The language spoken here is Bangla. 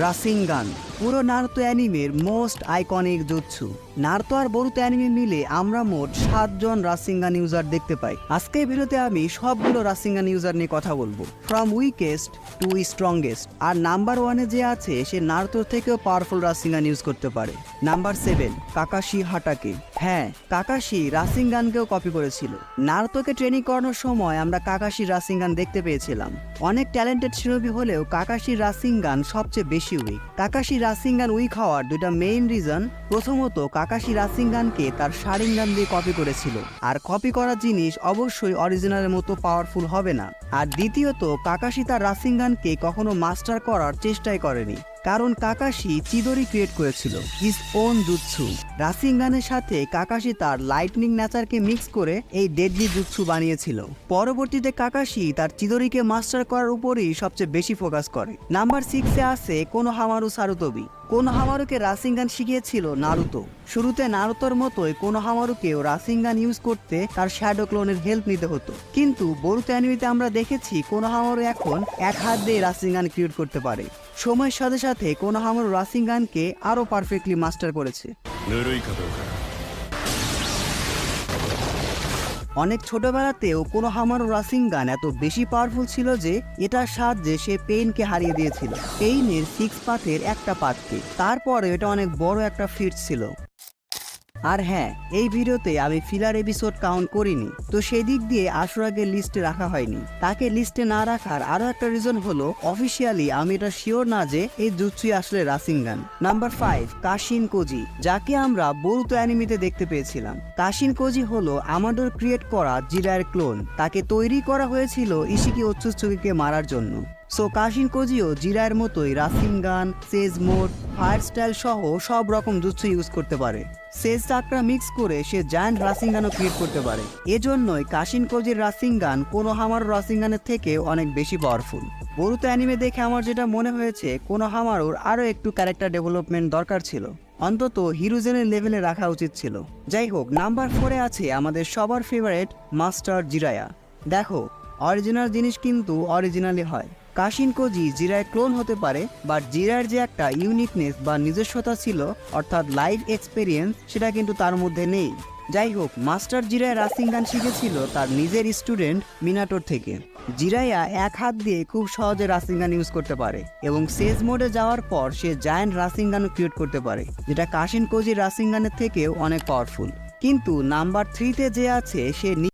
রাসিঙ্গান পুরো নারুতো অ্যানিমের মোস্ট আইকনিক জুৎসু। নারুতো আর বোরুতো অ্যানিমে মিলে আমরা মোট 7 জন রাসিঙ্গান ইউজার দেখতে পাই। আজকের ভিডিওতে আমি সবগুলো রাসিঙ্গান ইউজার নিয়ে কথা বলবো, ফ্রম উইকেস্ট টু স্ট্রংগেস্ট। আর নাম্বার 1-এ যে আছে সে নারুতোর থেকেও পাওয়ারফুল রাসিঙ্গান ইউজ করতে পারে। Number 7, Kakashi Hatake. হ্যাঁ, কাকাশি রাসিঙ্গানকেও কপি করেছিল। নারুতোকে ট্রেনিং করানোর সময় আমরা কাকাশির রাসিঙ্গান দেখতে পেয়েছিলাম। অনেক ট্যালেন্টেড শিরোবি হলেও কাকাশির রাসিঙ্গান সবচেয়ে বেশি উইক। কাকাশি রাসিঙ্গান উইক হওয়ার দুইটা মেইন রিজন, প্রথমত কাকাশি রাসিঙ্গানকে তার শারিঙ্গান দিয়ে কপি করেছিল, আর কপি করা জিনিস অবশ্যই অরিজিনালের মতো পাওয়ারফুল হবে না। আর দ্বিতীয়ত কাকাশি তার রাসিঙ্গানকে কখনো মাস্টার করার চেষ্টাই করেনি, কারণ কাকাশি চিদরি ক্রিয়েট করেছিল হিজ ওন জুৎসু। রাসিঙ্গানের সাথে কাকাশি তার লাইটনিং নেচারকে মিক্স করে এই ডেডলি জুৎসু বানিয়েছিল। পরবর্তীতে কাকাশি তার চিদরিকে মাস্টার করার উপরই সবচেয়ে বেশি ফোকাস করে। নাম্বার 6-এ আছে কোনোহামারু সারুতোবি। কোনোহামারুকে রাসিঙ্গান শিখিয়েছিল নারুতো। শুরুতে নারুতোর মতোই কোনোহামারুকেও রাসিঙ্গান ইউজ করতে তার শ্যাডো ক্লোনের হেল্প নিতে হতো, কিন্তু বোরুতো অ্যানিমেতে আমরা দেখেছি কোনোহামারু এখন এক হাত দিয়ে রাসিঙ্গান ক্রিয়েট করতে পারে। সময়ের সাথে সাথে কোনোহামারু রাসিঙ্গানকে আরো পারফেক্টলি মাস্টার করেছে। অনেক ছোটবেলাতেও কোনোহামারু রাসিঙ্গান এত বেশি পাওয়ারফুল ছিল যে এটার সাহায্যে সে পেইনকে হারিয়ে দিয়েছিল, পেইনের 6 পাথের একটা পাতকে। তারপরে এটা অনেক বড় একটা ফিট ছিল। আর হ্যাঁ, এই ভিডিওতে আমি ফিলার এপিসোড কাউন্ট করিনি, তো সেই দিক দিয়ে আশুরাকে লিস্টে রাখা হয়নি। তাকে লিস্টে না রাখার আরো একটা রিজন হলো, অফিসিয়ালি আমি এটা শিওর না যে এই জুৎসুই আসলে রাসিঙ্গান। নাম্বার 5, কাশিন কোজি, যাকে আমরা বোরুতো অ্যানিমেতে দেখতে পেয়েছিলাম। কাশিন কোজি হলো আমাডোর ক্রিয়েট করা জিরায়ের ক্লোন। তাকে তৈরি করা হয়েছিল ইশিকি ওৎসুৎসুকিকে মারার জন্য। সো কাশিন কোজিও জিরায়ের মতোই রাসিঙ্গান, সেজ মোড, ফায়ার স্টাইল সহ সব রকম জুৎসু ইউজ করতে পারে। সেজ চাকরা মিক্স করে সে জায়ান্ট রাসিঙ্গানও ক্রিয়েট করতে পারে। এজন্যই কাশিন কোজির রাসিঙ্গান কোনোহামারু রাসিঙ্গানের থেকে অনেক বেশি পাওয়ারফুল। বোরুতো অ্যানিমে দেখে আমার যেটা মনে হয়েছে, কোনোহামারুর আরও একটু ক্যারেক্টার ডেভেলপমেন্ট দরকার ছিল, অন্তত হিরোজেনের লেভেলে রাখা উচিত ছিল। যাই হোক, নাম্বার 4-এ আছে আমাদের সবার ফেভারিট মাস্টার জিরায়া। দেখো, অরিজিনাল জিনিস কিন্তু অরিজিনালি হয়। কাশিন কোজি জিরায় ক্লোন হতে পারে, বাট জিরার যে একটা ইউনিকনেস বা নিজস্বতা ছিল, অর্থাৎ লাইফ এক্সপেরিয়েন্স, সেটা কিন্তু তার মধ্যে নেই। যাই হোক, মাস্টার জিরায় রাসিঙ্গান শিখেছিল তার নিজের স্টুডেন্ট মিনাটোর থেকে। জিরায়া এক হাত দিয়ে খুব সহজে রাসিঙ্গান ইউজ করতে পারে, এবং সেজ মোডে যাওয়ার পর সে জায়ান্ট রাসিঙ্গানও ক্রিয়েট করতে পারে, যেটা কাশিন কোজির রাসিঙ্গানের থেকেও অনেক পাওয়ারফুল। কিন্তু নাম্বার 3-তে যে আছে সে